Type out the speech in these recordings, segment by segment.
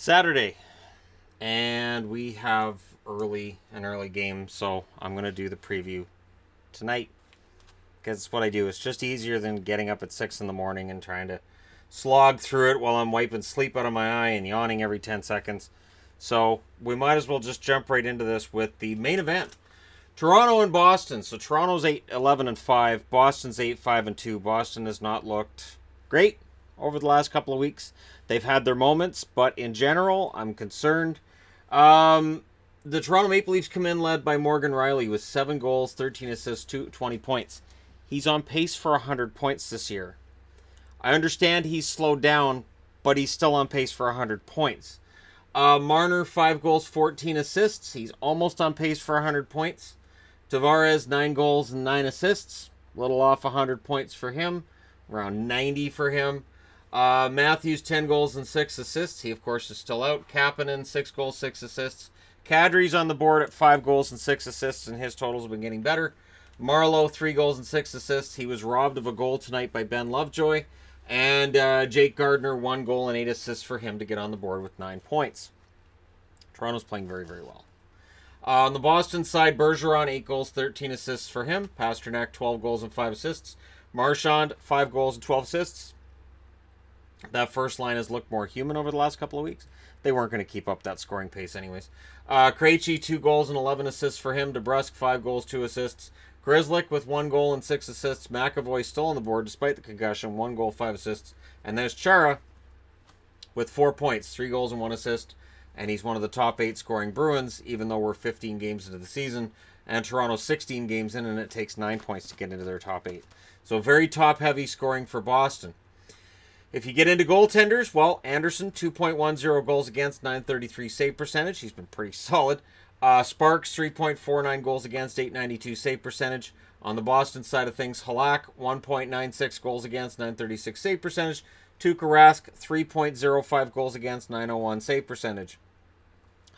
Saturday, and we have an early game, so I'm going to do the preview tonight because it's what I do. It's just easier than getting up at 6 in the morning and trying to slog through it while I'm wiping sleep out of my eye and yawning every 10 seconds. So we might as well just jump right into this with the main event. Toronto and Boston. So Toronto's 8-11-5. Boston's 8-5-2. Boston has not looked great over the last couple of weeks. They've had their moments, but in general, I'm concerned. The Toronto Maple Leafs come in led by Morgan Rielly with 7 goals, 13 assists, 20 points. He's on pace for 100 points this year. I understand he's slowed down, but he's still on pace for 100 points. Marner, 5 goals, 14 assists. He's almost on pace for 100 points. Tavares, 9 goals and 9 assists. A little off 100 points for him. Around 90 for him. Matthews, 10 goals and 6 assists. He, of course, is still out. Kapanen, 6 goals, 6 assists. Kadri's on the board at 5 goals and 6 assists, and his totals have been getting better. Marleau, 3 goals and 6 assists. He was robbed of a goal tonight by Ben Lovejoy. And Jake Gardiner, 1 goal and 8 assists for him to get on the board with 9 points. Toronto's playing very, very well. On the Boston side, Bergeron, 8 goals, 13 assists for him. Pasternak, 12 goals and 5 assists. Marchand, 5 goals and 12 assists. That first line has looked more human over the last couple of weeks. They weren't going to keep up that scoring pace anyways. Krejci, 2 goals and 11 assists for him. DeBrusk, 5 goals, 2 assists. Grzelcyk with 1 goal and 6 assists. McAvoy still on the board despite the concussion. 1 goal, 5 assists. And there's Chara with 4 points, 3 goals and 1 assist. And he's one of the top 8 scoring Bruins, even though we're 15 games into the season. And Toronto's 16 games in, and it takes 9 points to get into their top 8. So very top-heavy scoring for Boston. If you get into goaltenders, well, Anderson, 2.10 goals against, 933 save percentage. He's been pretty solid. Sparks, 3.49 goals against, 892 save percentage. On the Boston side of things, Halak, 1.96 goals against, 936 save percentage. Tuukka Rask, 3.05 goals against, 901 save percentage.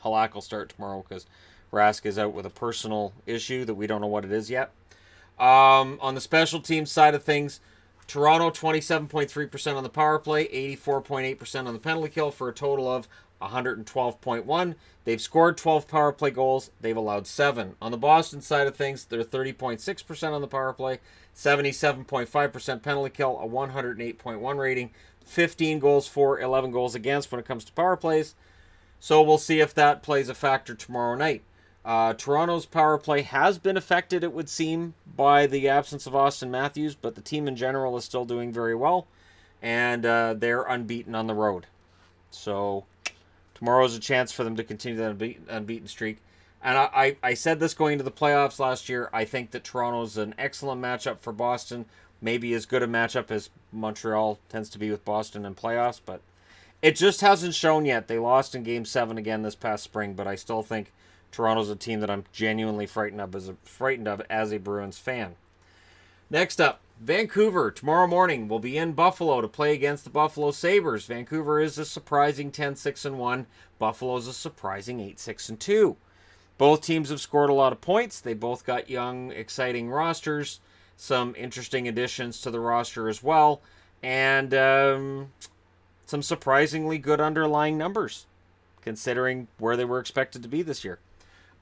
Halak will start tomorrow because Rask is out with a personal issue that we don't know what it is yet. On the special teams side of things, Toronto, 27.3% on the power play, 84.8% on the penalty kill for a total of 112.1. They've scored 12 power play goals. They've allowed 7. On the Boston side of things, they're 30.6% on the power play, 77.5% penalty kill, a 108.1 rating, 15 goals for, 11 goals against when it comes to power plays. So we'll see if that plays a factor tomorrow night. Toronto's power play has been affected, it would seem, by the absence of Austin Matthews, but the team in general is still doing very well, and they're unbeaten on the road. So tomorrow's a chance for them to continue that unbeaten streak. And I said this going into the playoffs last year. I think that Toronto's an excellent matchup for Boston, maybe as good a matchup as Montreal tends to be with Boston in playoffs, but it just hasn't shown yet. They lost in Game 7 again this past spring, but I still think Toronto's a team that I'm genuinely frightened of as a Bruins fan. Next up, Vancouver. Tomorrow morning will be in Buffalo to play against the Buffalo Sabres. Vancouver is a surprising 10-6-1. Buffalo's a surprising 8-6-2. Both teams have scored a lot of points. They both got young, exciting rosters. Some interesting additions to the roster as well. And some surprisingly good underlying numbers, considering where they were expected to be this year.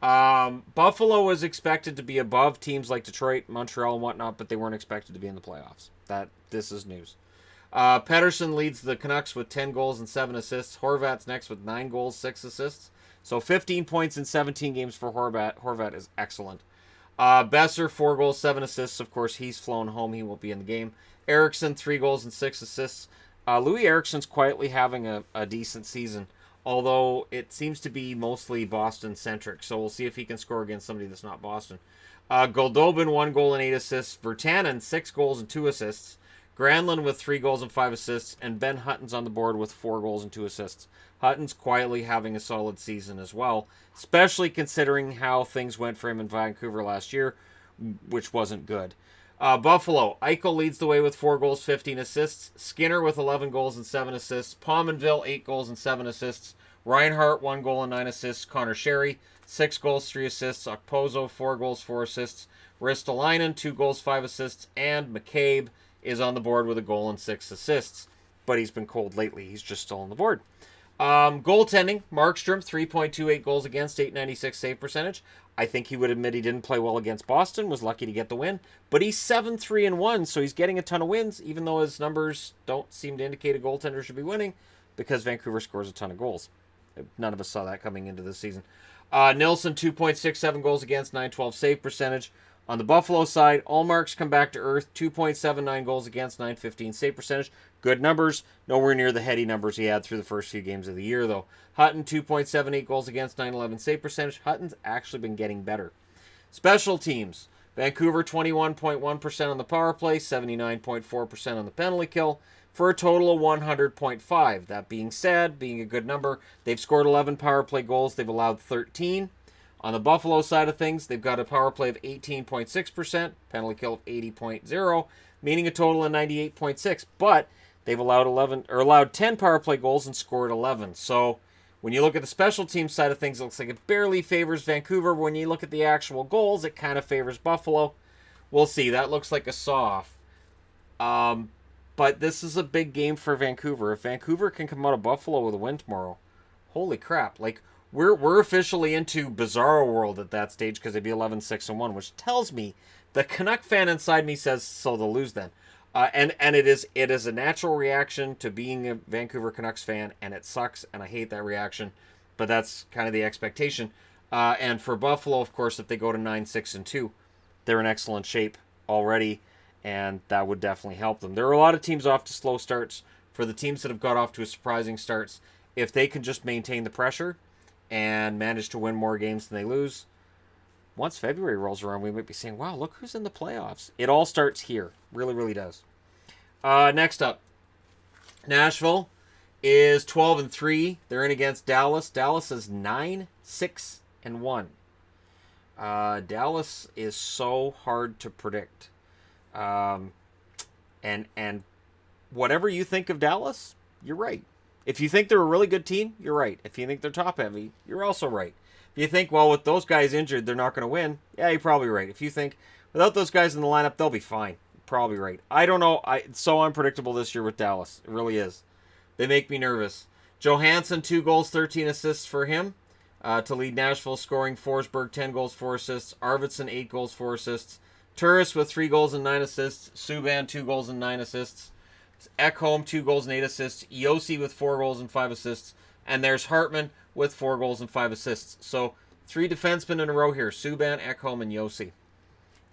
Buffalo was expected to be above teams like Detroit, Montreal, and whatnot, but they weren't expected to be in the playoffs. This is news. Pettersson leads the Canucks with 10 goals and 7 assists. Horvat's next with 9 goals, 6 assists. So 15 points in 17 games for Horvat. Horvat is excellent. Besser, 4 goals, 7 assists. Of course, he's flown home. He won't be in the game. Eriksson, 3 goals and 6 assists. Louis Eriksson's quietly having a decent season, although it seems to be mostly Boston-centric. So we'll see if he can score against somebody that's not Boston. Goldobin, 1 goal and 8 assists. Virtanen, 6 goals and 2 assists. Granlund with 3 goals and 5 assists. And Ben Hutton's on the board with 4 goals and 2 assists. Hutton's quietly having a solid season as well, especially considering how things went for him in Vancouver last year, which wasn't good. Buffalo, Eichel leads the way with 4 goals, 15 assists. Skinner with 11 goals and 7 assists. Pominville, 8 goals and 7 assists. Reinhart, 1 goal and 9 assists. Connor Sherry, 6 goals, 3 assists. Okposo, 4 goals, 4 assists. Ristolainen, 2 goals, 5 assists. And McCabe is on the board with a goal and 6 assists. But he's been cold lately. He's just still on the board. Goaltending, Markstrom, 3.28 goals against, 896 save percentage. I think he would admit he didn't play well against Boston, was lucky to get the win. But he's 7-3-1, so he's getting a ton of wins, even though his numbers don't seem to indicate a goaltender should be winning, because Vancouver scores a ton of goals. None of us saw that coming into this season. Nilsson, 2.67 goals against, 912 save percentage. On the Buffalo side, all marks come back to earth, 2.79 goals against, 915 save percentage. Good numbers, nowhere near the heady numbers he had through the first few games of the year, though. Hutton, 2.78 goals against, 911 save percentage. Hutton's actually been getting better. Special teams, Vancouver, 21.1% on the power play, 79.4% on the penalty kill, for a total of 100.5. That being said, being a good number, they've scored 11 power play goals, they've allowed 13. On the Buffalo side of things, they've got a power play of 18.6%, penalty kill of 80.0, meaning a total of 98.6. But they've allowed 10 power play goals and scored 11. So when you look at the special team side of things, it looks like it barely favors Vancouver. When you look at the actual goals, it kind of favors Buffalo. We'll see. That looks like a saw-off. But this is a big game for Vancouver. If Vancouver can come out of Buffalo with a win tomorrow, holy crap! Like, we're officially into bizarro world at that stage, because they'd be 11-6-1, which tells me the Canuck fan inside me says so they'll lose then. And it is a natural reaction to being a Vancouver Canucks fan, and it sucks, and I hate that reaction, but that's kind of the expectation. And for Buffalo, of course, if they go to 9-6-2, they're in excellent shape already, and that would definitely help them. There are a lot of teams off to slow starts. For the teams that have got off to a surprising starts, if they can just maintain the pressure and manage to win more games than they lose, once February rolls around, we might be saying, wow, look who's in the playoffs. It all starts here. Really, really does. Next up, Nashville is 12-3. They're in against Dallas. Dallas is 9-6-1. Dallas is so hard to predict. And whatever you think of Dallas, you're right. If you think they're a really good team, you're right. If you think they're top heavy, you're also right. If you think, well, with those guys injured, they're not going to win, yeah, you're probably right. If you think without those guys in the lineup, they'll be fine, probably right. I don't know. It's so unpredictable this year with Dallas. It really is. They make me nervous. Johansson, 2 goals, 13 assists for him to lead Nashville scoring. Forsberg, 10 goals, 4 assists. Arvidsson, 8 goals, 4 assists. Turris with 3 goals and 9 assists. Subban, 2 goals and 9 assists. Ekholm, 2 goals and 8 assists. Yossi with 4 goals and 5 assists. And there's Hartman with 4 goals and 5 assists. So 3 defensemen in a row here. Subban, Ekholm, and Yossi.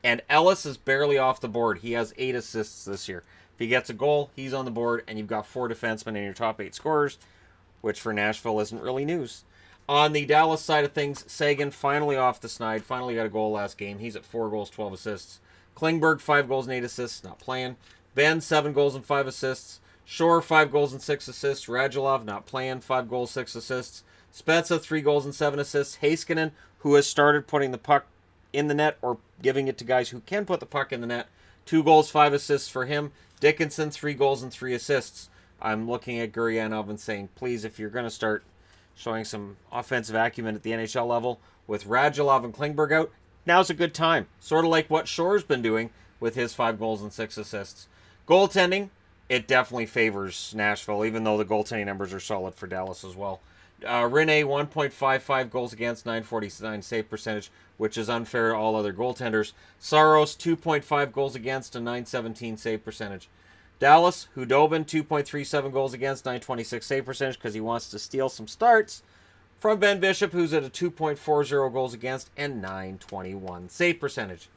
And Ellis is barely off the board. He has 8 assists this year. If he gets a goal, he's on the board, and you've got 4 defensemen in your top 8 scorers, which for Nashville isn't really news. On the Dallas side of things, Sagan finally off the snide. Finally got a goal last game. He's at 4 goals, 12 assists. Klingberg, 5 goals and 8 assists. Not playing. Ben, 7 goals and 5 assists. Shore, 5 goals and 6 assists. Radulov, not playing, 5 goals, 6 assists. Spezza, 3 goals and 7 assists. Heiskanen, who has started putting the puck in the net or giving it to guys who can put the puck in the net, 2 goals, 5 assists for him. Dickinson, 3 goals and 3 assists. I'm looking at Guryanov and saying, please, if you're going to start showing some offensive acumen at the NHL level with Radulov and Klingberg out, now's a good time. Sort of like what Shore's been doing with his 5 goals and 6 assists. Goaltending, it definitely favors Nashville, even though the goaltending numbers are solid for Dallas as well. Rinne, 1.55 goals against, 949 save percentage, which is unfair to all other goaltenders. Saros, 2.5 goals against, a 917 save percentage. Dallas, Hudobin, 2.37 goals against, 926 save percentage, because he wants to steal some starts from Ben Bishop, who's at a 2.40 goals against and 921 save percentage.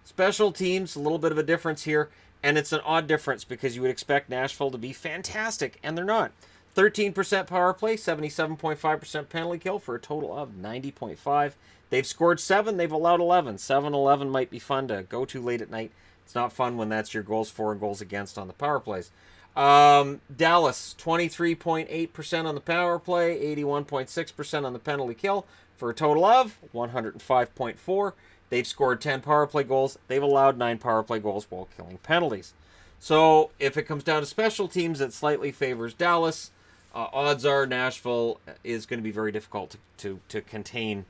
Special teams, a little bit of a difference here, and it's an odd difference because you would expect Nashville to be fantastic, and they're not. 13% power play, 77.5% penalty kill for a total of 90.5. They've scored 7, they've allowed 11. 7-11 might be fun to go to late at night. It's not fun when that's your goals for and goals against on the power plays. Dallas, 23.8% on the power play, 81.6% on the penalty kill for a total of 105.4. They've scored 10 power play goals. They've allowed 9 power play goals while killing penalties. So if it comes down to special teams, it slightly favors Dallas. Odds are Nashville is going to be very difficult to contain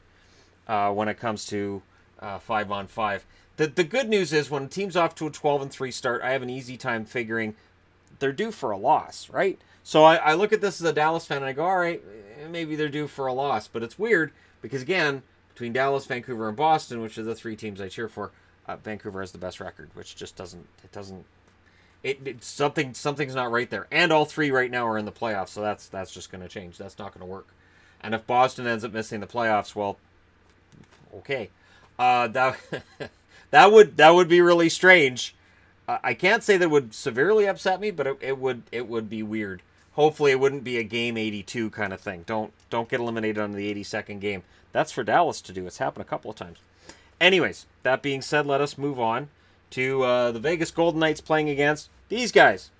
when it comes to 5-on-5. The good news is when a team's off to a 12-3 start, I have an easy time figuring they're due for a loss, right? So I look at this as a Dallas fan and I go, all right, maybe they're due for a loss. But it's weird because, again, between Dallas, Vancouver, and Boston, which are the three teams I cheer for, Vancouver has the best record, which just something's not right there. And all three right now are in the playoffs, so that's just going to change. That's not going to work. And if Boston ends up missing the playoffs, well, okay, that that would be really strange. I can't say that would severely upset me, but it would be weird. Hopefully, it wouldn't be a game 82 kind of thing. Don't get eliminated on the 82nd game. That's for Dallas to do. It's happened a couple of times. Anyways, that being said, let us move on to the Vegas Golden Knights playing against these guys.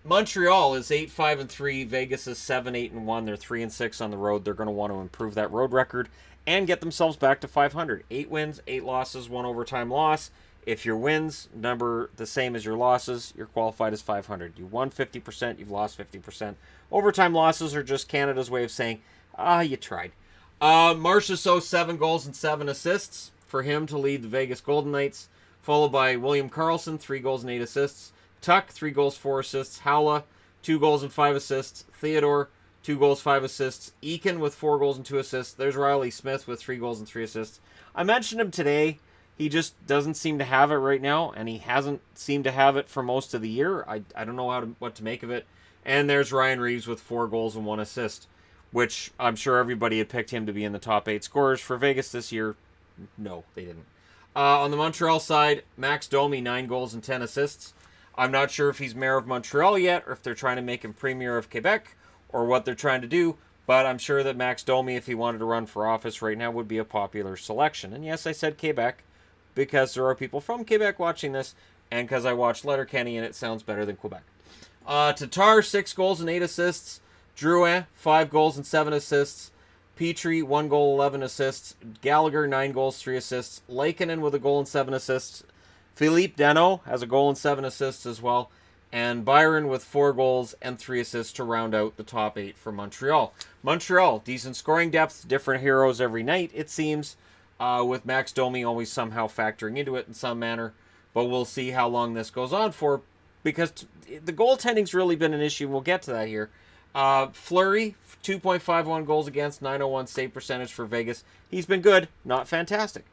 Montreal is 8-5-3. Vegas is 7-8-1. They're 3-6 on the road. They're going to want to improve that road record and get themselves back to 500. 8 wins, 8 losses, 1 overtime loss. If your wins number the same as your losses, you're qualified as 500. You won 50%, you've lost 50%. Overtime losses are just Canada's way of saying, you tried. Marchessault, 7 goals and 7 assists for him to lead the Vegas Golden Knights, followed by William Karlsson, 3 goals and 8 assists. Tuck, 3 goals, 4 assists. Haula, 2 goals and 5 assists. Theodore, 2 goals, 5 assists. Eakin with 4 goals and 2 assists. There's Riley Smith with 3 goals and 3 assists. I mentioned him today. He just doesn't seem to have it right now, and he hasn't seemed to have it for most of the year. I don't know what to make of it. And there's Ryan Reeves with 4 goals and 1 assist, which I'm sure everybody had picked him to be in the top 8 scorers for Vegas this year. No, they didn't. On the Montreal side, Max Domi, 9 goals and 10 assists. I'm not sure if he's mayor of Montreal yet, or if they're trying to make him premier of Quebec, or what they're trying to do, but I'm sure that Max Domi, if he wanted to run for office right now, would be a popular selection. And yes, I said Quebec, because there are people from Quebec watching this, and because I watched Letterkenny, and it sounds better than Quebec. Tatar, 6 goals and 8 assists. Drouin, 5 goals and 7 assists. Petrie, 1 goal, 11 assists. Gallagher, 9 goals, 3 assists. Lankinen with a goal and 7 assists. Philippe Danault has a goal and 7 assists as well. And Byron with 4 goals and 3 assists to round out the top 8 for Montreal. Montreal, decent scoring depth, different heroes every night, it seems, with Max Domi always somehow factoring into it in some manner. But we'll see how long this goes on for, because the goaltending's really been an issue. We'll get to that here. Fleury, 2.51 goals against, 901 save percentage for Vegas. He's been good, not fantastic.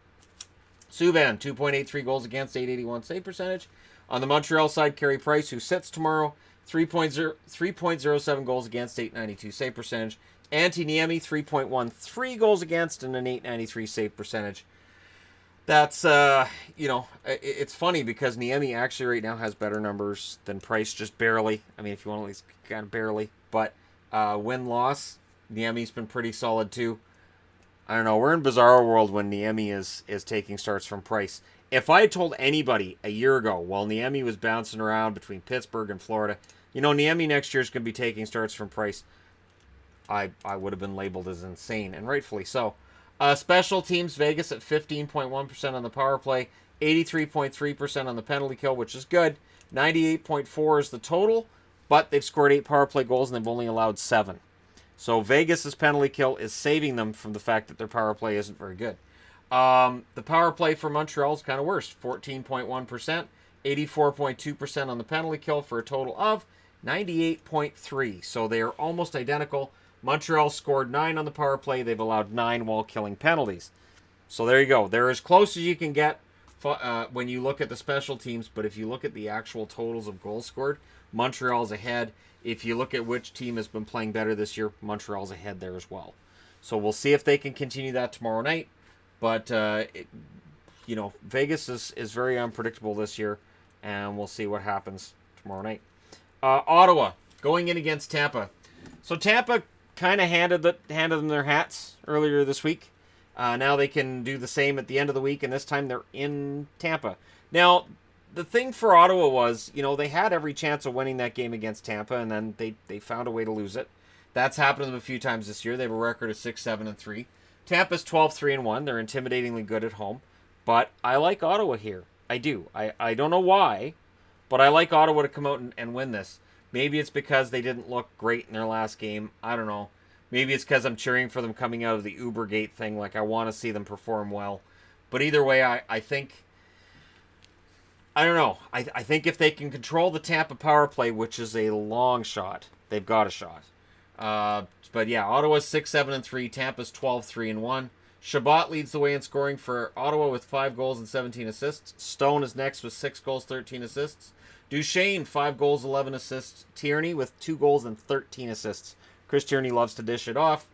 Subban, 2.83 goals against, 881 save percentage. On the Montreal side, Carey Price, who sits tomorrow, 3.07 goals against, 892 save percentage. Antti Niemi, 3.13 goals against and an 893 save percentage. That's, it's funny because Niemi actually right now has better numbers than Price, just barely. I mean, if you want to at least kind of barely. But win-loss, Niemi's been pretty solid too. I don't know. We're in bizarro world when Niemi is taking starts from Price. If I had told anybody a year ago while Niemi was bouncing around between Pittsburgh and Florida, Niemi next year is going to be taking starts from Price, I would have been labeled as insane, and rightfully so. Special teams, Vegas at 15.1% on the power play, 83.3% on the penalty kill, which is good. 98.4 is the total, but they've scored 8 power play goals and they've only allowed 7. So Vegas's penalty kill is saving them from the fact that their power play isn't very good. The power play for Montreal is kind of worse, 14.1%, 84.2% on the penalty kill for a total of 98.3. So they are almost identical. Montreal scored 9 on the power play. They've allowed 9 while killing penalties. So there you go. They're as close as you can get when you look at the special teams, but if you look at the actual totals of goals scored, Montreal's ahead. If you look at which team has been playing better this year, Montreal's ahead there as well. So we'll see if they can continue that tomorrow night. But, Vegas is very unpredictable this year, and we'll see what happens tomorrow night. Ottawa, going in against Tampa. So Tampa kind of handed them their hats earlier this week. Now they can do the same at the end of the week, and this time they're in Tampa. Now, the thing for Ottawa was, they had every chance of winning that game against Tampa, and then they found a way to lose it. That's happened to them a few times this year. They have a record of 6-7-3. Tampa's 12-3-1. They're intimidatingly good at home. But I like Ottawa here. I do. I don't know why, but I like Ottawa to come out and win this. Maybe it's because they didn't look great in their last game. I don't know. Maybe it's because I'm cheering for them coming out of the Ubergate thing. Like, I want to see them perform well. But either way, I think I don't know. I think if they can control the Tampa power play, which is a long shot, they've got a shot. But yeah, Ottawa's 6-7-3. Tampa's 12-3-1. Shabbat leads the way in scoring for Ottawa with 5 goals and 17 assists. Stone is next with 6 goals, 13 assists. Duchesne, 5 goals, 11 assists. Tierney with 2 goals and 13 assists. Chris Tierney loves to dish it off.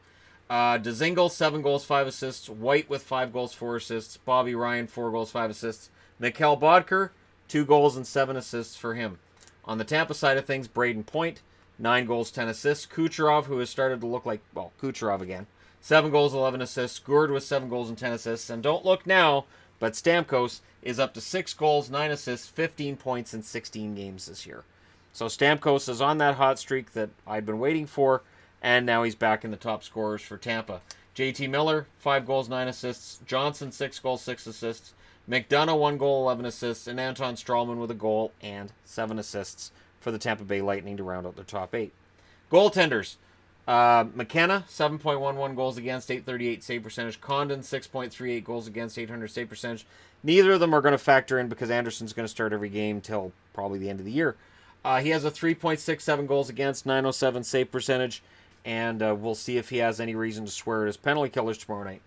Dzingel, 7 goals, 5 assists. White with 5 goals, 4 assists. Bobby Ryan, 4 goals, 5 assists. Mikkel Bodker, 2 goals and 7 assists for him. On the Tampa side of things, Braden Point, 9 goals, 10 assists. Kucherov, who has started to look like, well, Kucherov again, 7 goals, 11 assists. Gourde with 7 goals and 10 assists. And don't look now, but Stamkos is up to 6 goals, 9 assists, 15 points in 16 games this year. So Stamkos is on that hot streak that I'd been waiting for, and now he's back in the top scorers for Tampa. JT Miller, 5 goals, 9 assists. Johnson, 6 goals, 6 assists. McDonough, 1 goal, 11 assists. And Anton Strawman with a goal and 7 assists for the Tampa Bay Lightning to round out their top 8. Goaltenders. McKenna, 7.11 goals against, 838 save percentage. Condon, 6.38 goals against, 800 save percentage. Neither of them are going to factor in because Anderson's going to start every game till probably the end of the year. He has a 3.67 goals against, 907 save percentage, and we'll see if he has any reason to swear at his penalty killers tomorrow night.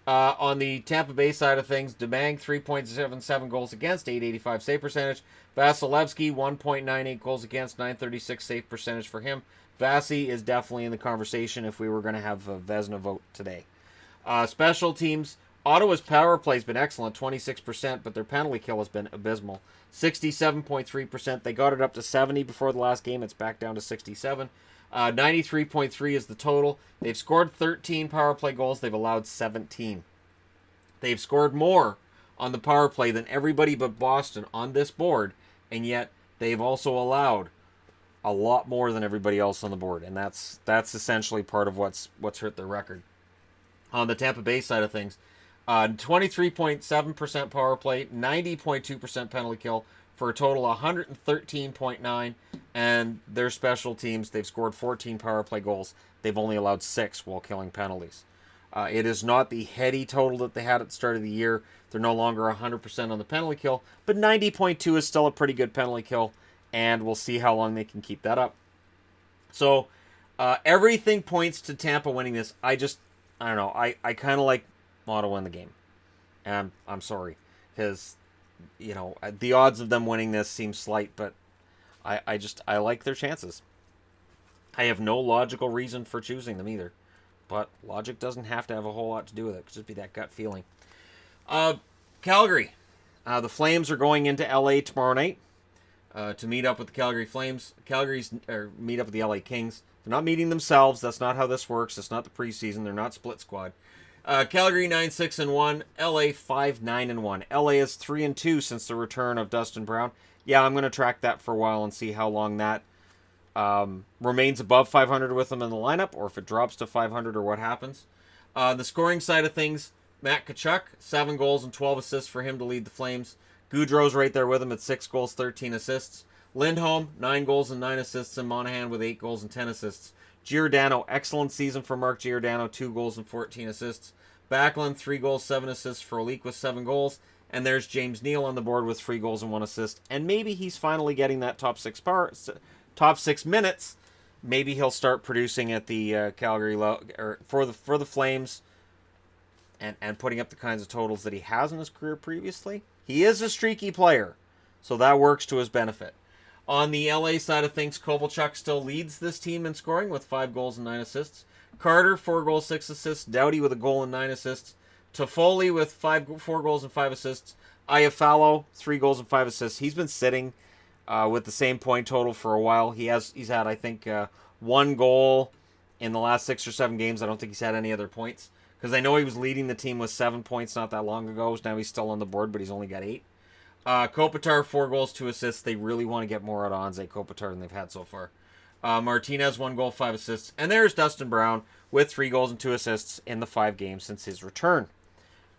On the Tampa Bay side of things, Demang, 3.77 goals against, 885 save percentage. Vasilevsky, 1.98 goals against, 936 save percentage for him. Vasi is definitely in the conversation if we were going to have a Vezina vote today. Special teams, Ottawa's power play has been excellent, 26%, but their penalty kill has been abysmal. 67.3%. They got it up to 70 before the last game. It's back down to 67. 93.3 is the total. They've scored 13 power play goals. They've allowed 17. They've scored more on the power play than everybody but Boston on this board, and yet they've also allowed a lot more than everybody else on the board, and that's essentially part of what's hurt their record. On the Tampa Bay side of things, 23.7% power play, 90.2% penalty kill, for a total of 113.9, and their special teams, they've scored 14 power play goals. They've only allowed 6 while killing penalties. It is not the heady total that they had at the start of the year. They're no longer 100% on the penalty kill, but 90.2 is still a pretty good penalty kill, and we'll see how long they can keep that up. So everything points to Tampa winning this. I don't know. I kind of like Ottawa in the game. And I'm sorry, because the odds of them winning this seem slight, but I like their chances. I have no logical reason for choosing them either, but logic doesn't have to have a whole lot to do with it. It could just be that gut feeling. Calgary. The Flames are going into LA tomorrow night to meet up with the Calgary Flames. Meet up with the LA Kings. They're not meeting themselves. That's not how this works. It's not the preseason. They're not split squad. Calgary 9-6-1, LA 5-9-1. LA is 3-2 since the return of Dustin Brown. Yeah, I'm going to track that for a while and see how long that remains above 500 with them in the lineup, or if it drops to 500 or what happens. The scoring side of things, Matt Tkachuk, 7 goals and 12 assists for him to lead the Flames. Goudreau's right there with him at 6 goals, 13 assists. Lindholm, 9 goals and 9 assists, and Monahan with 8 goals and 10 assists. Giordano, excellent season for Mark Giordano, 2 goals and 14 assists. Backlund, 3 goals, 7 assists. Frolik with 7 goals. And there's James Neal on the board with 3 goals and 1 assist. And maybe he's finally getting that top 6 minutes. Maybe he'll start producing at the Calgary for the Flames and putting up the kinds of totals that he has in his career previously. He is a streaky player, so that works to his benefit. On the LA side of things, Kovalchuk still leads this team in scoring with 5 goals and 9 assists. Carter, 4 goals, 6 assists. Doughty with a goal and 9 assists. Toffoli with 4 goals and 5 assists. Iafallo, 3 goals and 5 assists. He's been sitting with the same point total for a while. He's had, I think, 1 goal in the last 6 or 7 games. I don't think he's had any other points, because I know he was leading the team with 7 points not that long ago. Now he's still on the board, but he's only got 8. Kopitar, 4 goals, 2 assists. They really want to get more out of Anze Kopitar than they've had so far. Martinez, 1 goal, 5 assists. And there's Dustin Brown with 3 goals and 2 assists in the 5 games since his return.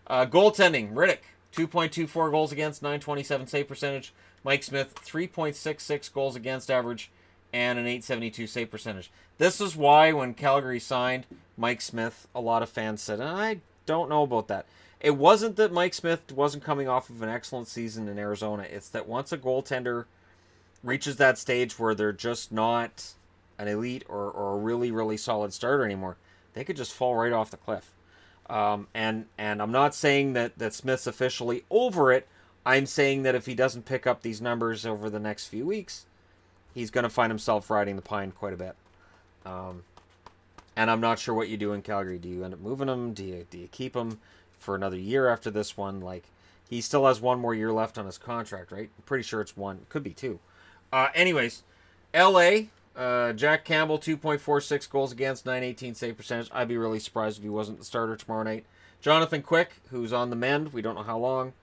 Goaltending, Riddick, 2.24 goals against, 927 save percentage. Mike Smith, 3.66 goals against average, and an 872 save percentage. This is why when Calgary signed Mike Smith, a lot of fans said, I don't know about that. It wasn't that Mike Smith wasn't coming off of an excellent season in Arizona. It's that once a goaltender reaches that stage where they're just not an elite or a really, really solid starter anymore, they could just fall right off the cliff. And I'm not saying that Smith's officially over it. I'm saying that if he doesn't pick up these numbers over the next few weeks, he's going to find himself riding the pine quite a bit. And I'm not sure what you do in Calgary. Do you end up moving him? Do you keep him for another year after this one? Like, he still has one more year left on his contract, right? I'm pretty sure it's one. Could be two. Anyways, L.A., Jack Campbell, 2.46 goals against, 918 save percentage. I'd be really surprised if he wasn't the starter tomorrow night. Jonathan Quick, who's on the mend. We don't know how long.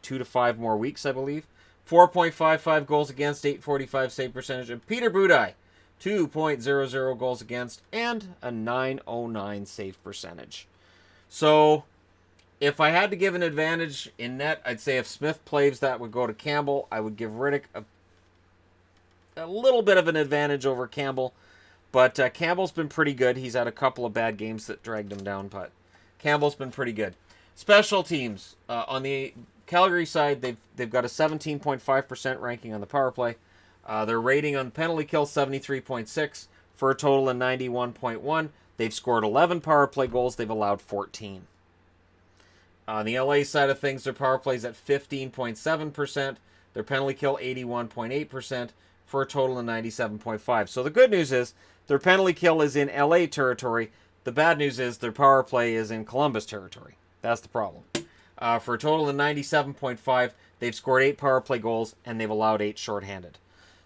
2 to 5 more weeks, I believe. 4.55 goals against, 845 save percentage. And Peter Budaj, 2.00 goals against, and a 909 save percentage. So, if I had to give an advantage in net, I'd say if Smith plays, that would go to Campbell. I would give Riddick a little bit of an advantage over Campbell. But Campbell's been pretty good. He's had a couple of bad games that dragged him down, but Campbell's been pretty good. Special teams. On the Calgary side, they've got a 17.5% ranking on the power play. Their rating on penalty kill, 73.6, for a total of 91.1. They've scored 11 power play goals. They've allowed 14. On the LA side of things, their power play is at 15.7%. Their penalty kill, 81.8%, for a total of 97.5. So the good news is their penalty kill is in LA territory. The bad news is their power play is in Columbus territory. That's the problem. For a total of 97.5, they've scored 8 power play goals, and they've allowed 8 shorthanded.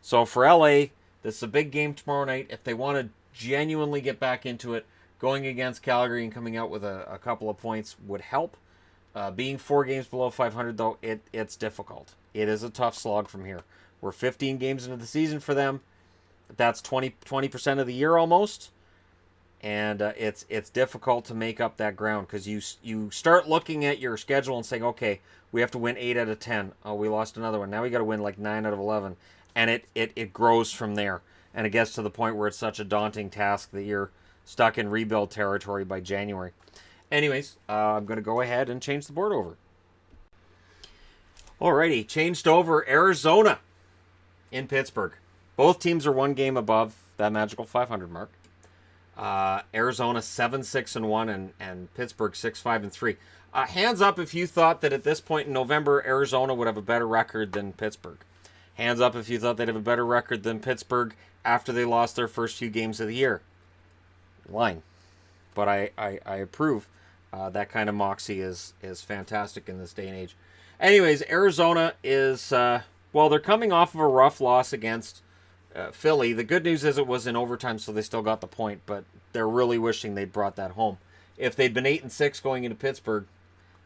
So for LA, this is a big game tomorrow night. If they want to genuinely get back into it, going against Calgary and coming out with a couple of points would help. Being 4 games below 500, though, it's difficult. It is a tough slog from here. We're 15 games into the season for them. That's 20% of the year almost. And it's difficult to make up that ground because you start looking at your schedule and saying, okay, we have to win 8 out of 10. Oh, we lost another one. Now we got to win like 9 out of 11. And it grows from there. And it gets to the point where it's such a daunting task that you're stuck in rebuild territory by January. Anyways, I'm going to go ahead and change the board over. Alrighty, changed over. Arizona in Pittsburgh. Both teams are 1 game above that magical 500 mark. Arizona 7-6-1 and Pittsburgh 6-5-3. Hands up if you thought that at this point in November Arizona would have a better record than Pittsburgh. Hands up if you thought they'd have a better record than Pittsburgh after they lost their first few games of the year. Lying. But I approve. That kind of moxie is fantastic in this day and age. Anyways, Arizona is, they're coming off of a rough loss against Philly. The good news is it was in overtime, so they still got the point, but they're really wishing they'd brought that home. If they'd been 8-6 going into Pittsburgh,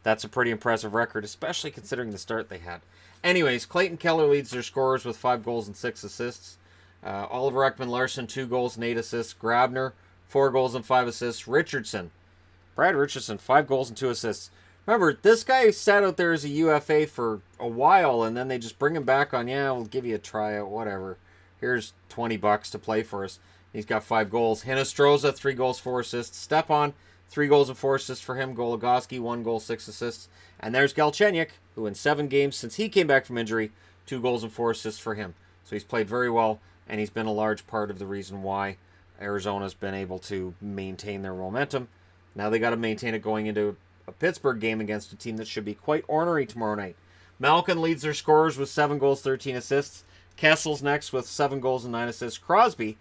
that's a pretty impressive record, especially considering the start they had. Anyways, Clayton Keller leads their scorers with 5 goals and 6 assists. Oliver Ekman-Larsson, 2 goals and 8 assists. Grabner, 4 goals and 5 assists. Brad Richardson, 5 goals and 2 assists. Remember, this guy sat out there as a UFA for a while, and then they just bring him back on, we'll give you a tryout, whatever. Here's $20 to play for us. He's got 5 goals. Hinostroza, 3 goals, 4 assists. Stepan, 3 goals and 4 assists for him. Goligoski, 1 goal, 6 assists. And there's Galchenyuk, who in 7 games since he came back from injury, 2 goals and 4 assists for him. So he's played very well, and he's been a large part of the reason why Arizona's been able to maintain their momentum. Now they got to maintain it going into a Pittsburgh game against a team that should be quite ornery tomorrow night. Malkin leads their scorers with 7 goals, 13 assists. Kessel's next with 7 goals and 9 assists. Crosby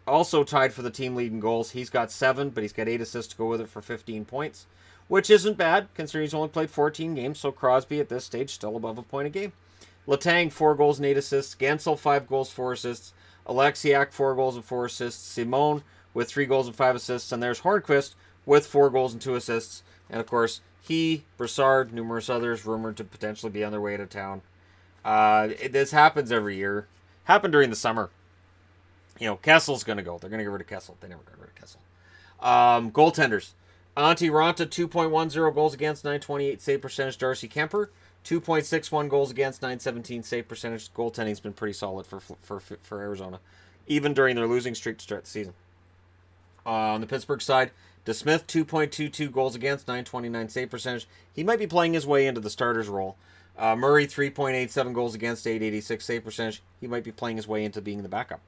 also tied for the team lead in goals. He's got 7, but he's got 8 assists to go with it for 15 points, which isn't bad considering he's only played 14 games, so Crosby at this stage still above a point a game. Letang, 4 goals and 8 assists. Gensel, 5 goals, 4 assists. Alexiak, 4 goals and 4 assists. Simone with 3 goals and 5 assists. And there's Hornqvist with 4 goals and 2 assists. And of course, Brassard, numerous others rumored to potentially be on their way to town. This happens every year. Happened during the summer. Kessel's going to go. They're going to get rid of Kessel. They never got rid of Kessel. Goaltenders. Antti Ranta, 2.10 goals against, 928 save percentage. Darcy Kemper, 2.61 goals against, 917 save percentage. Goaltending's been pretty solid for Arizona, even during their losing streak to start the season. On the Pittsburgh side, DeSmith, 2.22 goals against, 929 save percentage. He might be playing his way into the starter's role. Murray, 3.87 goals against, 886 save percentage. He might be playing his way into being the backup.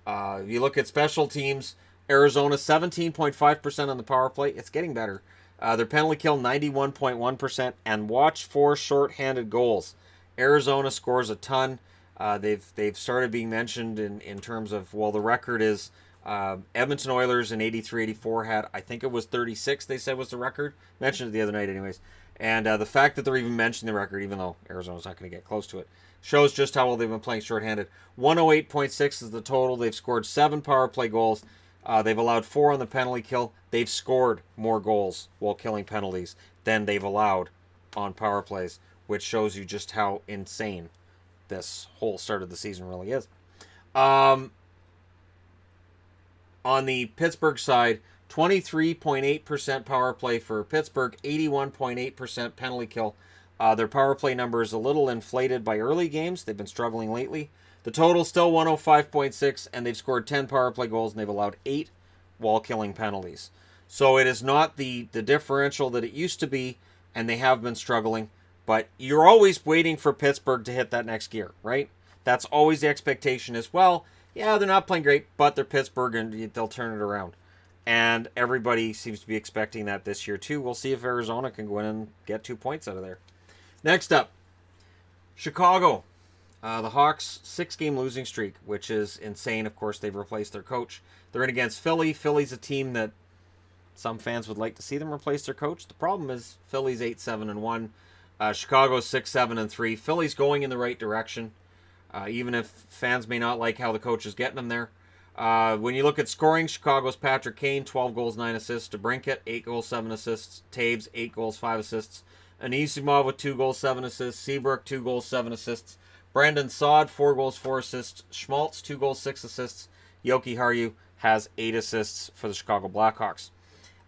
If you look at special teams, Arizona, 17.5% on the power play. It's getting better. Their penalty kill, 91.1%. And watch for shorthanded goals. Arizona scores a ton. They've started being mentioned in terms of, well, the record is Edmonton Oilers in 83-84 had, I think it was 36, they said was the record. Mentioned it the other night anyways. And the fact that they're even mentioning the record, even though Arizona's not going to get close to it, shows just how well they've been playing shorthanded. 108.6 is the total. They've scored 7 power play goals. They've allowed 4 on the penalty kill. They've scored more goals while killing penalties than they've allowed on power plays, which shows you just how insane this whole start of the season really is. On the Pittsburgh side, 23.8% power play for Pittsburgh, 81.8% penalty kill. Their power play number is a little inflated by early games. They've been struggling lately. The total still 105.6, and they've scored 10 power play goals, and they've allowed 8 while killing penalties. So it is not the differential that it used to be, and they have been struggling. But you're always waiting for Pittsburgh to hit that next gear, right? That's always the expectation as well. Yeah, they're not playing great, but they're Pittsburgh, and they'll turn it around. And everybody seems to be expecting that this year, too. We'll see if Arizona can go in and get 2 points out of there. Next up, Chicago. The Hawks' 6-game losing streak, which is insane. Of course, they've replaced their coach. They're in against Philly. Philly's a team that some fans would like to see them replace their coach. The problem is Philly's 8-7-1. Chicago's 6-7-3. Philly's going in the right direction, even if fans may not like how the coach is getting them there. When you look at scoring, Chicago's Patrick Kane, 12 goals, 9 assists. DeBrincat, 8 goals, 7 assists. Taves, 8 goals, 5 assists. Anisimov with 2 goals, 7 assists. Seabrook, 2 goals, 7 assists. Brandon Saad, 4 goals, 4 assists. Schmaltz, 2 goals, 6 assists. Yoki Haru has 8 assists for the Chicago Blackhawks.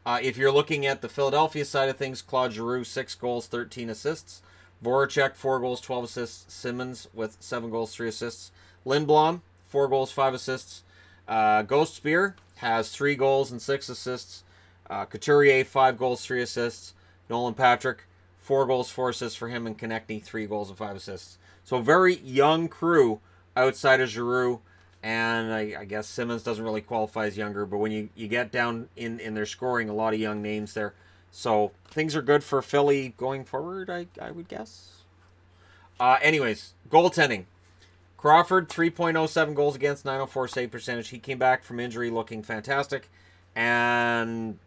If you're looking at the Philadelphia side of things, Claude Giroux, 6 goals, 13 assists. Voracek, 4 goals, 12 assists. Simmons with 7 goals, 3 assists. Lindblom, 4 goals, 5 assists. Ghost Spear has 3 goals and 6 assists. Couturier, 5 goals, 3 assists. Nolan Patrick, 4 goals, 4 assists for him. And Konechny, 3 goals and 5 assists. So a very young crew outside of Giroux. And I guess Simmons doesn't really qualify as younger. But when you get down in their scoring, a lot of young names there. So things are good for Philly going forward, I would guess. Anyways, goaltending. Crawford, 3.07 goals against, 904 save percentage. He came back from injury looking fantastic. And,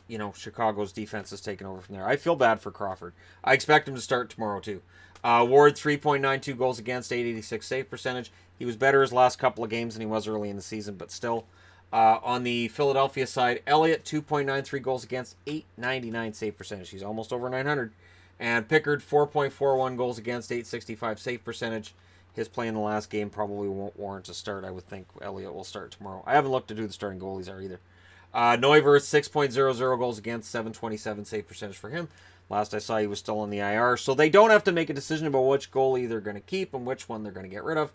you know, Chicago's defense is taking over from there. I feel bad for Crawford. I expect him to start tomorrow, too. Ward, 3.92 goals against, 886 save percentage. He was better his last couple of games than he was early in the season, but still. On the Philadelphia side, Elliott, 2.93 goals against, 899 save percentage. He's almost over 900. And Pickard, 4.41 goals against, 865 save percentage. His play in the last game probably won't warrant a start. I would think Elliott will start tomorrow. I haven't looked at who the starting goalies are either. Neuvirth, 6.00 goals against, 727 save percentage for him. Last I saw, he was still on the IR. So they don't have to make a decision about which goalie they're going to keep and which one they're going to get rid of.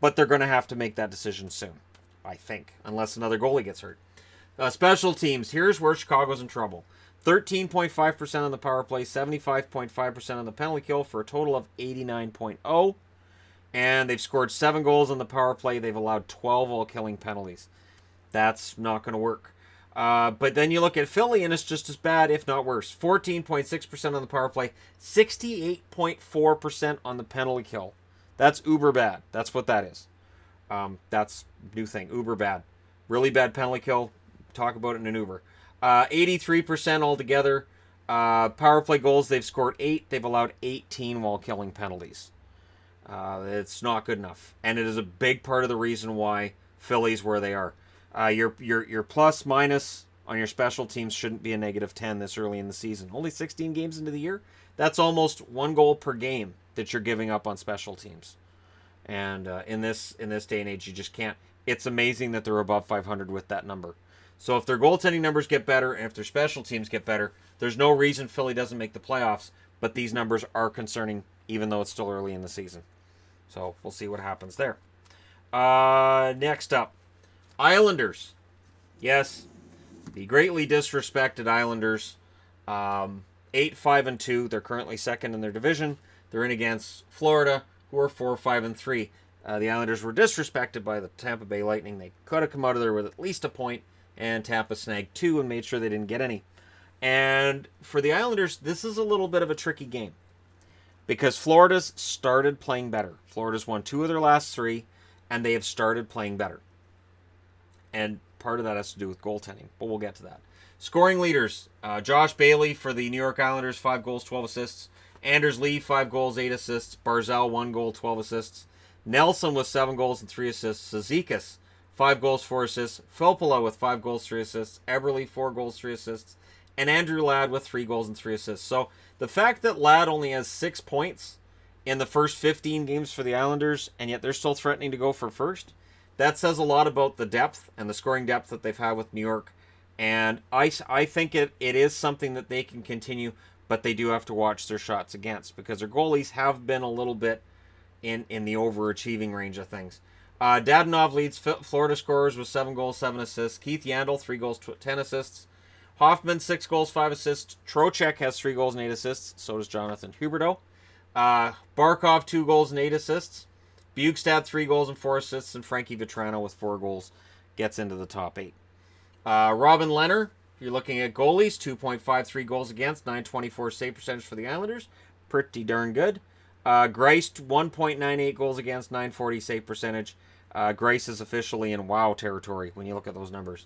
But they're going to have to make that decision soon, I think, unless another goalie gets hurt. Special teams. Here's where Chicago's in trouble. 13.5% on the power play, 75.5% on the penalty kill for a total of 89.0. And they've scored 7 goals on the power play. They've allowed 12 while killing penalties. That's not going to work. But then you look at Philly, and it's just as bad, if not worse. 14.6% on the power play, 68.4% on the penalty kill. That's uber bad. That's what that is. That's new thing. Uber bad. Really bad penalty kill. Talk about it in an Uber. 83% altogether. Power play goals, they've scored 8. They've allowed 18 while killing penalties. It's not good enough. And it is a big part of the reason why Philly's where they are. Your plus minus on your special teams shouldn't be a -10 this early in the season. Only 16 games into the year. That's almost 1 goal per game that you're giving up on special teams. And in this day and age, you just can't. It's amazing that they're above 500 with that number. So if their goaltending numbers get better and if their special teams get better, there's no reason Philly doesn't make the playoffs. But these numbers are concerning, even though it's still early in the season. So we'll see what happens there. Next up, Islanders. Yes, The greatly disrespected Islanders, 8-5-2. They're currently second in their division. They're in against Florida, who are 4-5-3. The Islanders were disrespected by the Tampa Bay Lightning. They could have come out of there with at least a point, and Tampa snagged 2 and made sure they didn't get any. And for the Islanders, this is a little bit of a tricky game because Florida's started playing better. Florida's won 2 of their last 3, and they have started playing better. And part of that has to do with goaltending, but we'll get to that. Scoring leaders, Josh Bailey for the New York Islanders, 5 goals, 12 assists. Anders Lee, 5 goals, 8 assists. Barzal, 1 goal, 12 assists. Nelson with 7 goals and 3 assists. Zizekas, 5 goals, 4 assists. Filppula with 5 goals, 3 assists. Eberle, 4 goals, 3 assists. And Andrew Ladd with 3 goals and 3 assists. So the fact that Ladd only has 6 points in the first 15 games for the Islanders, and yet they're still threatening to go for first, that says a lot about the depth and the scoring depth that they've had with New York. And I think it is something that they can continue, but they do have to watch their shots against because their goalies have been a little bit in the overachieving range of things. Dadonov leads Florida scorers with 7 goals, 7 assists. Keith Yandel, 3 goals, 10 assists. Hoffman, 6 goals, 5 assists. Trocheck has 3 goals and 8 assists. So does Jonathan Huberdeau. Barkov, 2 goals and 8 assists. Bukestad, 3 goals and 4 assists. And Frankie Vetrano with 4 goals gets into the top 8. Robin Lehner, if you're looking at goalies, 2.53 goals against, 924 save percentage for the Islanders. Pretty darn good. Grice, 1.98 goals against, 940 save percentage. Grice is officially in WoW territory when you look at those numbers.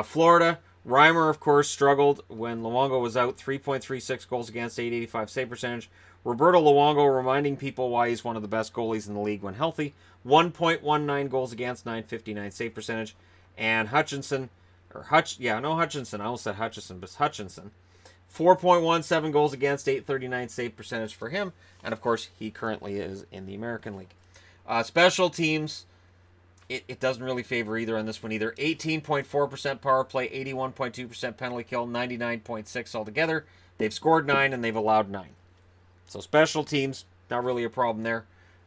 Florida, Reimer, of course, struggled when Luongo was out. 3.36 goals against, 885 save percentage. Roberto Luongo reminding people why he's one of the best goalies in the league when healthy. 1.19 goals against, 959 save percentage. And Hutchinson, Hutchinson. I almost said Hutchison, but it's Hutchinson. 4.17 goals against, 839 save percentage for him. And, of course, he currently is in the American League. Special teams, it doesn't really favor either on this one either. 18.4% power play, 81.2% penalty kill, 99.6 altogether. They've scored 9 and they've allowed 9. So special teams, not really a problem there.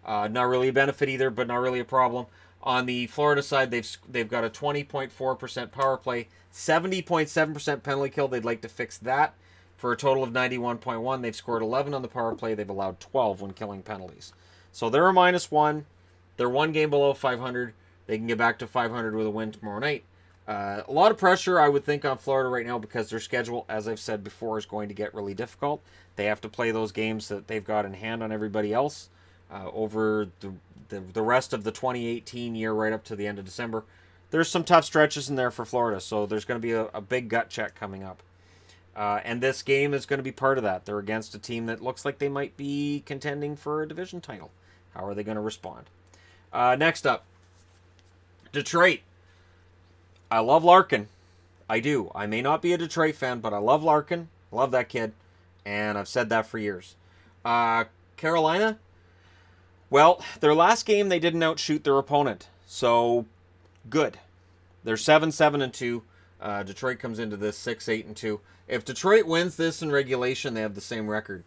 Not really a benefit either, but not really a problem. On the Florida side, they've got a 20.4% power play, 70.7% penalty kill. They'd like to fix that for a total of 91.1. They've scored 11 on the power play. They've allowed 12 when killing penalties. So they're a -1. They're 1 game below 500. They can get back to 500 with a win tomorrow night. A lot of pressure, I would think, on Florida right now because their schedule, as I've said before, is going to get really difficult. They have to play those games that they've got in hand on everybody else over the rest of the 2018 year right up to the end of December. There's some tough stretches in there for Florida, so there's going to be a big gut check coming up. And this game is going to be part of that. They're against a team that looks like they might be contending for a division title. How are they going to respond? Next up, Detroit. I love Larkin. I do. I may not be a Detroit fan, but I love Larkin. I love that kid. And I've said that for years. Carolina, well, their last game they didn't outshoot their opponent. So, good. They're 7-7-2. Detroit comes into this 6-8-2. If Detroit wins this in regulation, they have the same record.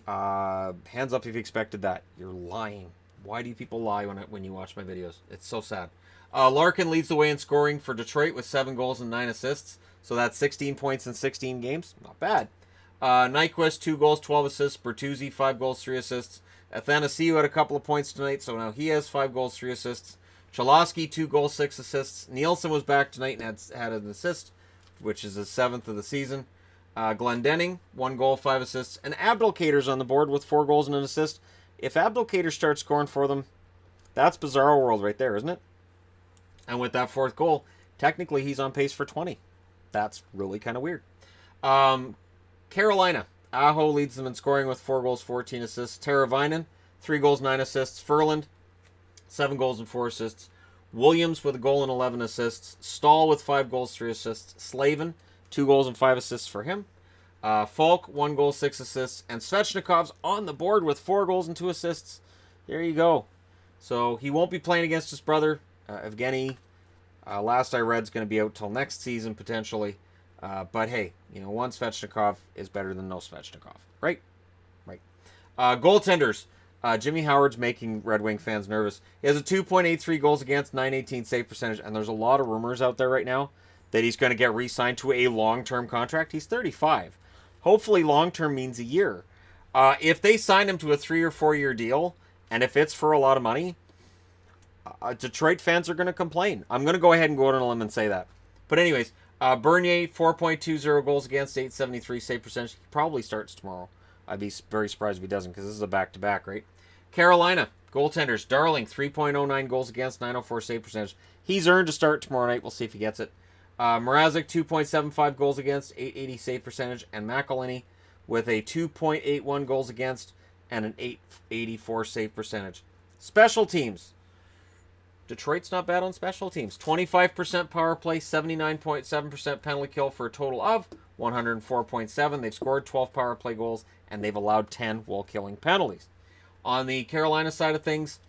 Hands up if you expected that. You're lying. Why do people lie when you watch my videos? It's so sad. Larkin leads the way in scoring for Detroit with 7 goals and 9 assists. So that's 16 points in 16 games. Not bad. Nyquist, 2 goals, 12 assists. Bertuzzi, 5 goals, 3 assists. Athanasiou had a couple of points tonight, so now he has 5 goals, 3 assists. Cholowski, 2 goals, 6 assists. Nielsen was back tonight and had an assist, which is his 7th of the season. Glendening, 1 goal, 5 assists. And Abdelkader's on the board with 4 goals and an assist. If Abdelkader starts scoring for them, that's Bizarro World right there, isn't it? And with that 4th goal, technically he's on pace for 20. That's really kind of weird. Carolina. Aho leads them in scoring with 4 goals, 14 assists. Teravainen, 3 goals, 9 assists. Ferland, 7 goals and 4 assists. Williams with a goal and 11 assists. Stahl with 5 goals, 3 assists. Slavin, 2 goals and 5 assists for him. Falk, 1 goal, 6 assists. And Svechnikov's on the board with 4 goals and 2 assists. There you go. So he won't be playing against his brother, Evgeny. Last I read is going to be out till next season, potentially. But hey, one Svechnikov is better than no Svechnikov. Right? Right. Goaltenders. Jimmy Howard's making Red Wing fans nervous. He has a 2.83 goals against, 918 save percentage, and there's a lot of rumors out there right now that he's going to get re-signed to a long-term contract. He's 35. Hopefully long-term means a year. If they sign him to a 3 or 4 year deal, and if it's for a lot of money, Detroit fans are going to complain. I'm going to go ahead and go out on a limb and say that. But anyways, Bernier, 4.20 goals against, 873 save percentage. He probably starts tomorrow. I'd be very surprised if he doesn't, because this is a back-to-back, right? Carolina, goaltenders. Darling, 3.09 goals against, 904 save percentage. He's earned a start tomorrow night. We'll see if he gets it. Mrazek, 2.75 goals against, 880 save percentage. And McElhinney with a 2.81 goals against and an 884 save percentage. Special teams. Detroit's not bad on special teams. 25% power play, 79.7% penalty kill for a total of 104.7. They've scored 12 power play goals, and they've allowed 10 while killing penalties. On the Carolina side of things,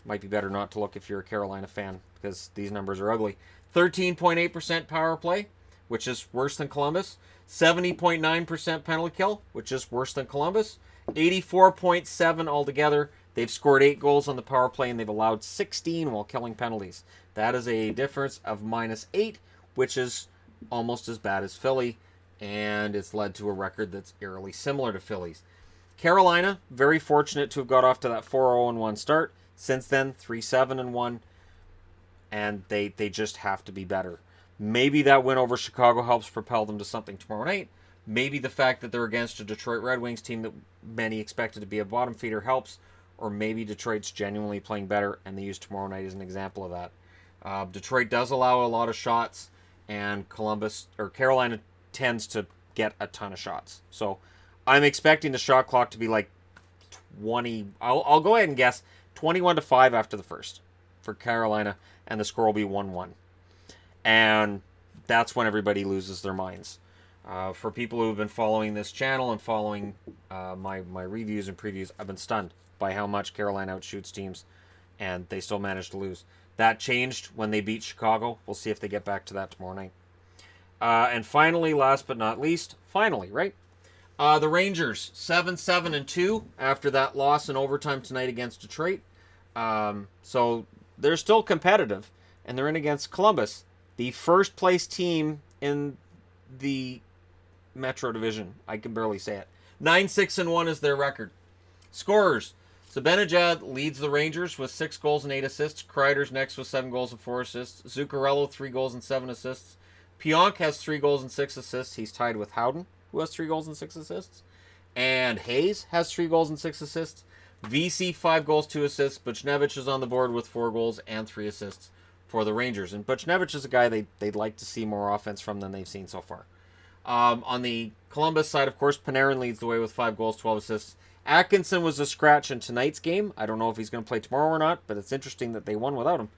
might be better not to look if you're a Carolina fan, because these numbers are ugly. 13.8% power play, which is worse than Columbus. 70.9% penalty kill, which is worse than Columbus. 84.7 altogether. They've scored 8 goals on the power play, and they've allowed 16 while killing penalties. That is a difference of -8, which is almost as bad as Philly, and it's led to a record that's eerily similar to Philly's. Carolina, very fortunate to have got off to that 4-0-1 start. Since then, 3-7-1, and they just have to be better. Maybe that win over Chicago helps propel them to something tomorrow night. Maybe the fact that they're against a Detroit Red Wings team that many expected to be a bottom feeder helps. Or maybe Detroit's genuinely playing better, and they use tomorrow night as an example of that. Detroit does allow a lot of shots, and Carolina tends to get a ton of shots. So I'm expecting the shot clock to be like 20. I'll go ahead and guess 21-5 after the first for Carolina, and the score will be 1-1. And that's when everybody loses their minds. For people who have been following this channel and following my reviews and previews, I've been stunned by how much Carolina outshoots teams, and they still managed to lose. That changed when they beat Chicago. We'll see if they get back to that tomorrow night. And finally, last but not least, right? The Rangers, 7-7-2 after that loss in overtime tonight against Detroit. So they're still competitive, and they're in against Columbus, the first place team in the Metro Division. I can barely say it. 9-6-1 is their record. Scorers. Zibanejad leads the Rangers with 6 goals and 8 assists. Kreider's next with 7 goals and 4 assists. Zuccarello, 3 goals and 7 assists. Pionk has 3 goals and 6 assists. He's tied with Howden, who has 3 goals and 6 assists. And Hayes has 3 goals and 6 assists. VC, 5 goals, 2 assists. Buchnevich is on the board with 4 goals and 3 assists for the Rangers. And Buchnevich is a guy they'd like to see more offense from than they've seen so far. On the Columbus side, of course, Panarin leads the way with 5 goals, 12 assists. Atkinson was a scratch in tonight's game. I don't know if he's going to play tomorrow or not, but it's interesting that they won without him.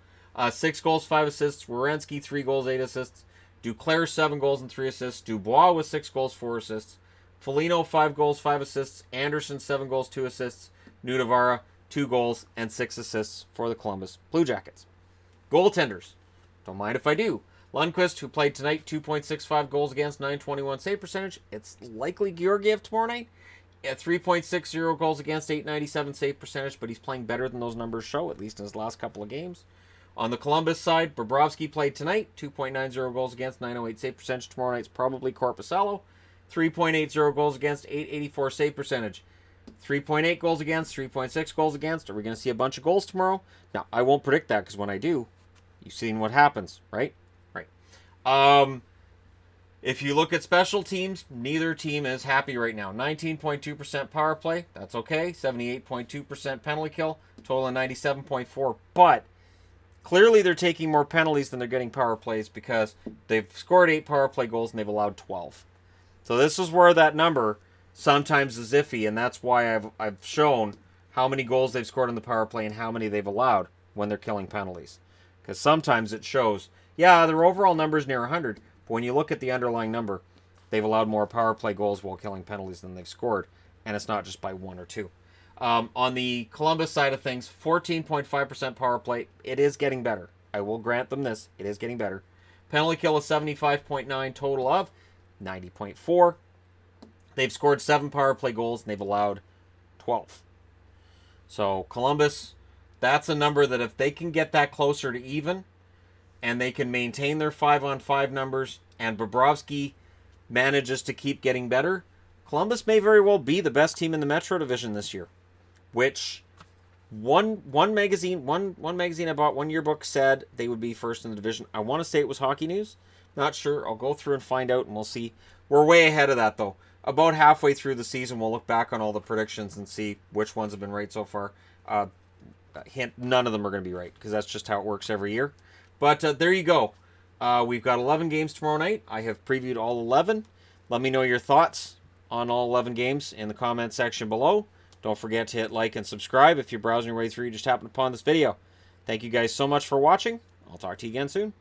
6 goals, 5 assists. Werenski, 3 goals, 8 assists. Duclair, 7 goals and 3 assists. Dubois with 6 goals, 4 assists. Foligno, 5 goals, 5 assists. Anderson, 7 goals, 2 assists. Nudavara, 2 goals and 6 assists for the Columbus Blue Jackets. Goaltenders. Don't mind if I do. Lundqvist, who played tonight, 2.65 goals against, 921 save percentage. It's likely Georgiev tomorrow night. At 3.60 goals against, 897 save percentage, but he's playing better than those numbers show, at least in his last couple of games. On the Columbus side, Bobrovsky played tonight, 2.90 goals against, 908 save percentage. Tomorrow night's probably Korpisalo, 3.80 goals against, 884 save percentage. 3.8 goals against, 3.6 goals against. Are we going to see a bunch of goals tomorrow? Now, I won't predict that, because when I do, you've seen what happens, right? Right. If you look at special teams, neither team is happy right now. 19.2% power play, that's okay. 78.2% penalty kill, total of 97.4. But clearly they're taking more penalties than they're getting power plays, because they've scored 8 power play goals and they've allowed 12. So this is where that number sometimes is iffy, and that's why I've shown how many goals they've scored on the power play and how many they've allowed when they're killing penalties. Because sometimes it shows, yeah, their overall number is near 100, but when you look at the underlying number, they've allowed more power play goals while killing penalties than they've scored, and it's not just by 1 or 2. On the Columbus side of things, 14.5% power play. It is getting better. I will grant them this. It is getting better. Penalty kill is 75.9, total of 90.4. They've scored 7 power play goals, and they've allowed 12. So Columbus, that's a number that if they can get that closer to even, and they can maintain their 5-on-5 numbers, and Bobrovsky manages to keep getting better, Columbus may very well be the best team in the Metro Division this year. Which one magazine I bought, one yearbook, said they would be first in the division. I want to say it was Hockey News. Not sure. I'll go through and find out, and we'll see. We're way ahead of that, though. About halfway through the season, we'll look back on all the predictions and see which ones have been right so far. Hint, none of them are going to be right, because that's just how it works every year. But there you go. We've got 11 games tomorrow night. I have previewed all 11. Let me know your thoughts on all 11 games in the comment section below. Don't forget to hit like and subscribe if you're browsing your way through, you just happened upon this video. Thank you guys so much for watching. I'll talk to you again soon.